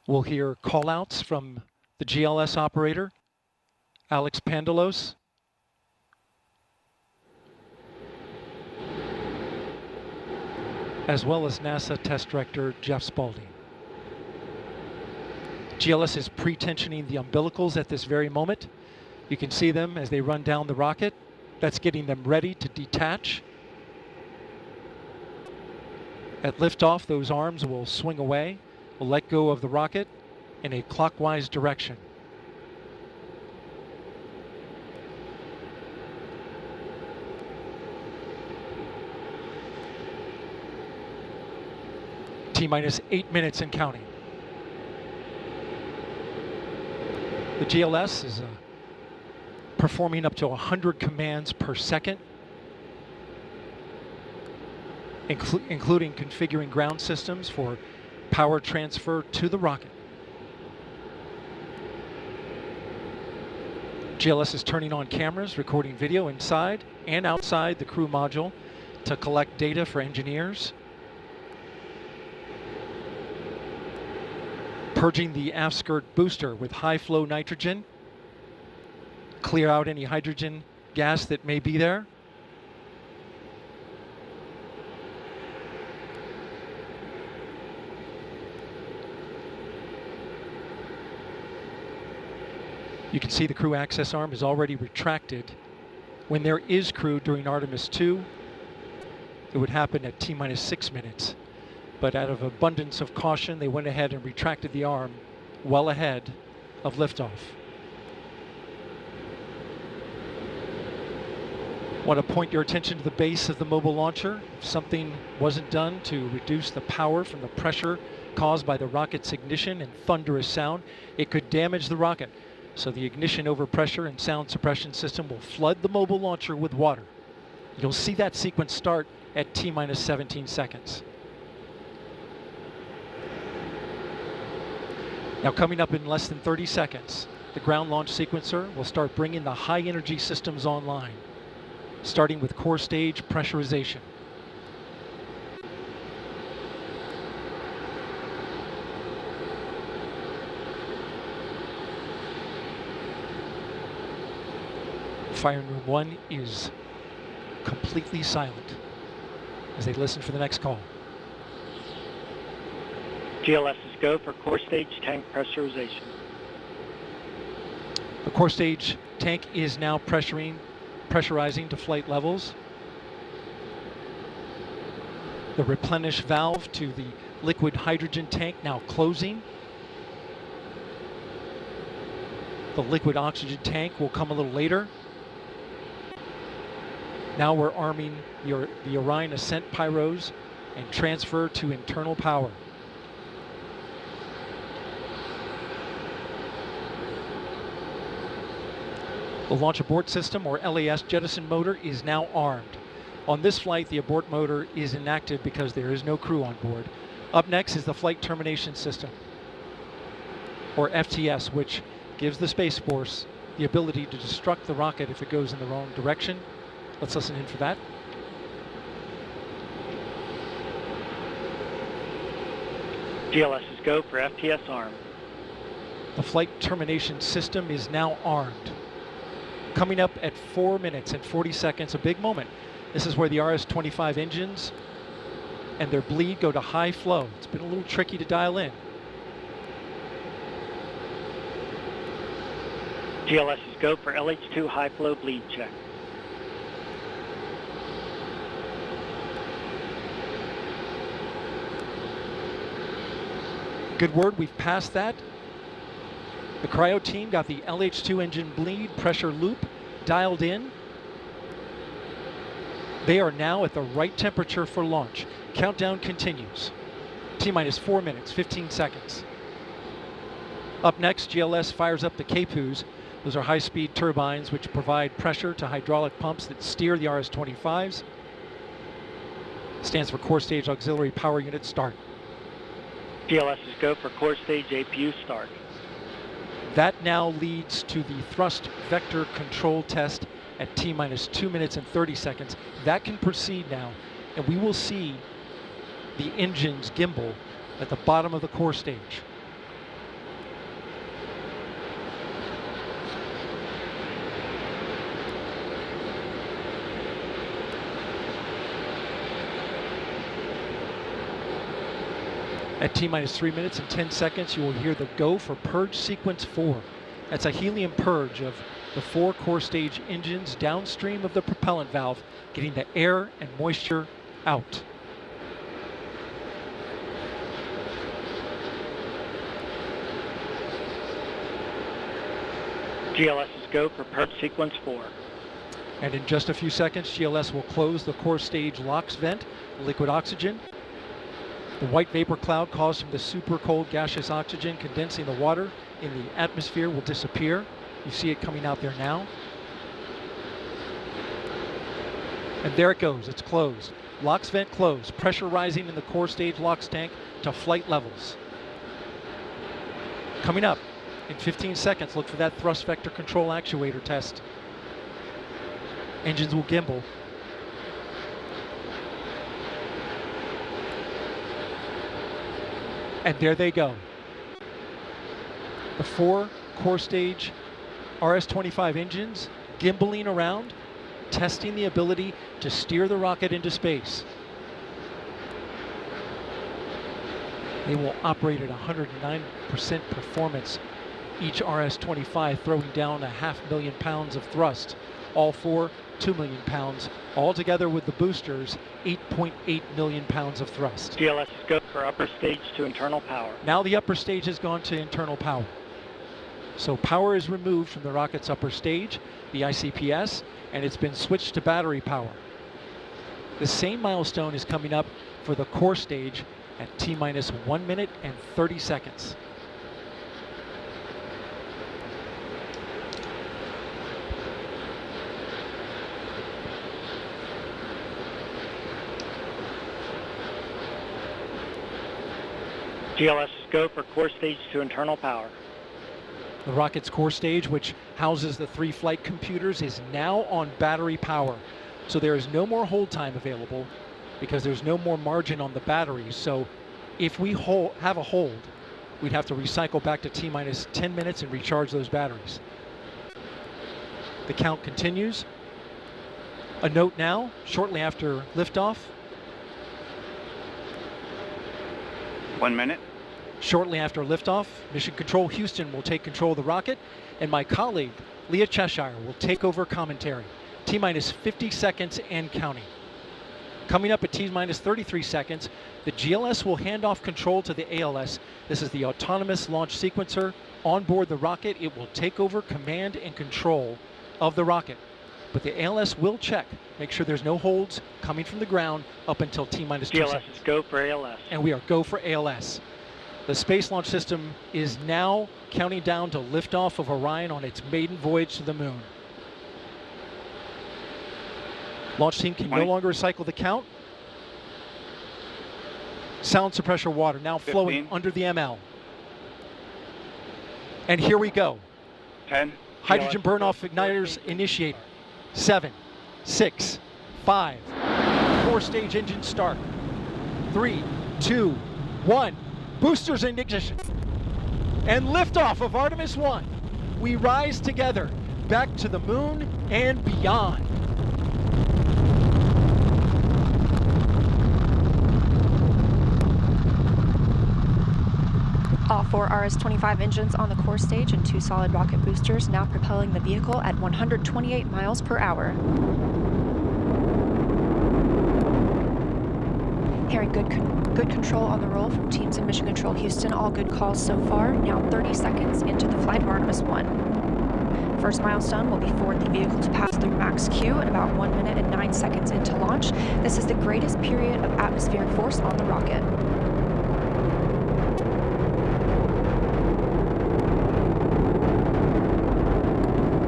We'll hear call-outs from the GLS operator, Alex Pandalos. As well as NASA Test Director Jeff Spaulding. GLS is pre-tensioning the umbilicals at this very moment. You can see them as they run down the rocket. That's getting them ready to detach. At liftoff, those arms will swing away. We'll let go of the rocket in a clockwise direction. T-minus 8 minutes and counting. The GLS is performing up to 100 commands per second, including configuring ground systems for power transfer to the rocket. GLS is turning on cameras, recording video inside and outside the crew module to collect data for engineers. Purging the aft skirt booster with high flow nitrogen. Clear out any hydrogen gas that may be there. You can see the crew access arm is already retracted. When there is crew during Artemis II, it would happen at T-minus 6 minutes. But out of abundance of caution, they went ahead and retracted the arm well ahead of liftoff. Want to point your attention to the base of the mobile launcher. If something wasn't done to reduce the power from the pressure caused by the rocket's ignition and thunderous sound, it could damage the rocket. So the ignition overpressure and sound suppression system will flood the mobile launcher with water. You'll see that sequence start at T-minus 17 seconds. Now coming up in less than 30 seconds, the ground launch sequencer will start bringing the high energy systems online, starting with core stage pressurization. Firing room 1 is completely silent as they listen for the next call. GLS is go for core stage tank pressurization. The core stage tank is now pressurizing to flight levels. The replenish valve to the liquid hydrogen tank now closing. The liquid oxygen tank will come a little later. Now we're arming the Orion ascent pyros and transfer to internal power. The launch abort system, or LAS jettison motor, is now armed. On this flight, the abort motor is inactive because there is no crew on board. Up next is the flight termination system, or FTS, which gives the Space Force the ability to destruct the rocket if it goes in the wrong direction. Let's listen in for that. GLS is go for FTS arm. The flight termination system is now armed. Coming up at 4 minutes and 40 seconds, a big moment. This is where the RS-25 engines and their bleed go to high flow. It's been a little tricky to dial in. GLS is go for LH2 high flow bleed check. Good word, we've passed that. The cryo team got the LH2 engine bleed pressure loop dialed in. They are now at the right temperature for launch. Countdown continues. T-minus 4 minutes, 15 seconds. Up next, GLS fires up the KPUs. Those are high-speed turbines which provide pressure to hydraulic pumps that steer the RS-25s. Stands for Core Stage Auxiliary Power Unit Start. GLS is go for core stage APU start. That now leads to the thrust vector control test at T-minus 2 minutes and 30 seconds. That can proceed now, and we will see the engines gimbal at the bottom of the core stage. At T-minus 3 minutes and 10 seconds, you will hear the go for purge sequence 4. That's a helium purge of the 4 core stage engines downstream of the propellant valve, getting the air and moisture out. GLS is go for purge sequence 4. And in just a few seconds, GLS will close the core stage LOX vent, liquid oxygen. The white vapor cloud caused from the super cold gaseous oxygen condensing the water in the atmosphere will disappear. You see it coming out there now. And there it goes, it's closed. LOX vent closed, pressure rising in the core stage LOX tank to flight levels. Coming up in 15 seconds, look for that thrust vector control actuator test. Engines will gimbal. And there they go. The 4 core stage RS-25 engines gimbaling around, testing the ability to steer the rocket into space. They will operate at 109% performance. Each RS-25 throwing down 500,000 pounds of thrust. All 4, 2 million pounds. Altogether with the boosters, 8.8 million pounds of thrust. GLS is go for upper stage to internal power. Now the upper stage has gone to internal power. So power is removed from the rocket's upper stage, the ICPS, and it's been switched to battery power. The same milestone is coming up for the core stage at T-minus 1 minute and 30 seconds. GLS is go for core stage to internal power. The rocket's core stage, which houses the 3 flight computers, is now on battery power. So there is no more hold time available because there's no more margin on the batteries. So if we have a hold, we'd have to recycle back to T-minus 10 minutes and recharge those batteries. The count continues. A note now, shortly after liftoff. 1 minute. Shortly after liftoff, Mission Control Houston will take control of the rocket, and my colleague, Leah Cheshire, will take over commentary. T-minus 50 seconds and counting. Coming up at T-minus 33 seconds, the GLS will hand off control to the ALS. This is the autonomous launch sequencer. On board the rocket, it will take over command and control of the rocket. But the ALS will check, make sure there's no holds coming from the ground up until T-minus 2 GLS seconds. is go for ALS. And we are go for ALS. The Space Launch System is now counting down to liftoff of Orion on its maiden voyage to the moon. Launch team can no longer recycle the count. Sound suppressor water now flowing 15. under the ML. And here we go. 10. Hydrogen burn-off igniters initiated. 7, 6, 5. Core stage engine start. 3, 2, 1. Boosters in ignition. And liftoff of Artemis I. We rise together back to the moon and beyond. All 4 RS-25 engines on the core stage and 2 solid rocket boosters now propelling the vehicle at 128 miles per hour. Hearing good control on the roll from teams in Mission Control Houston. All good calls so far. Now 30 seconds into the flight of Artemis I. First milestone will be for the vehicle to pass through max Q at about 1 minute and 9 seconds into launch. This is the greatest period of atmospheric force on the rocket.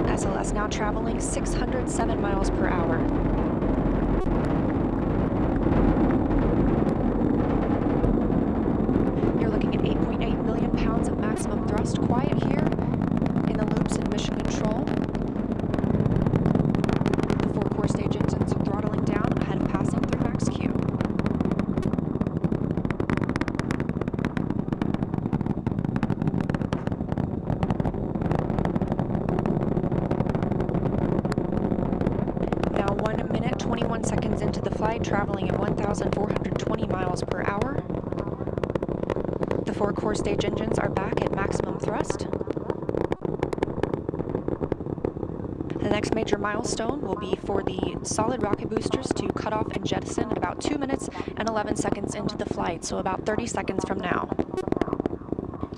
SLS now traveling 607 miles per hour. You're looking at 8.8 million pounds of maximum thrust. Quiet here in the loops in Mission Control. The 4 core stage engines throttling down ahead of passing through max Q. Now 1 minute, 21 seconds into the flight, traveling at 1,420 miles per hour. 4 core stage engines are back at maximum thrust. The next major milestone will be for the solid rocket boosters to cut off and jettison at about 2 minutes and 11 seconds into the flight, so about 30 seconds from now.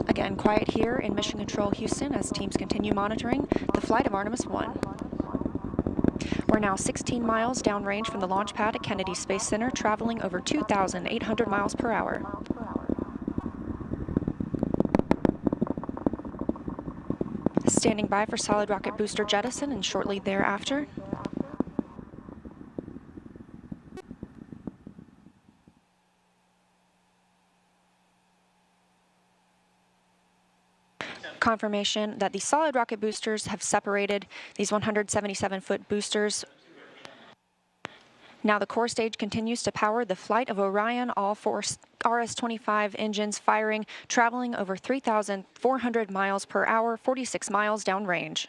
Again, quiet here in Mission Control Houston as teams continue monitoring the flight of Artemis I. We're now 16 miles downrange from the launch pad at Kennedy Space Center, traveling over 2,800 miles per hour. Standing by for solid rocket booster jettison and shortly thereafter. Confirmation that the solid rocket boosters have separated these 177-foot boosters. Now the core stage continues to power the flight of Orion, all 4 RS-25 engines firing, traveling over 3,400 miles per hour, 46 miles downrange.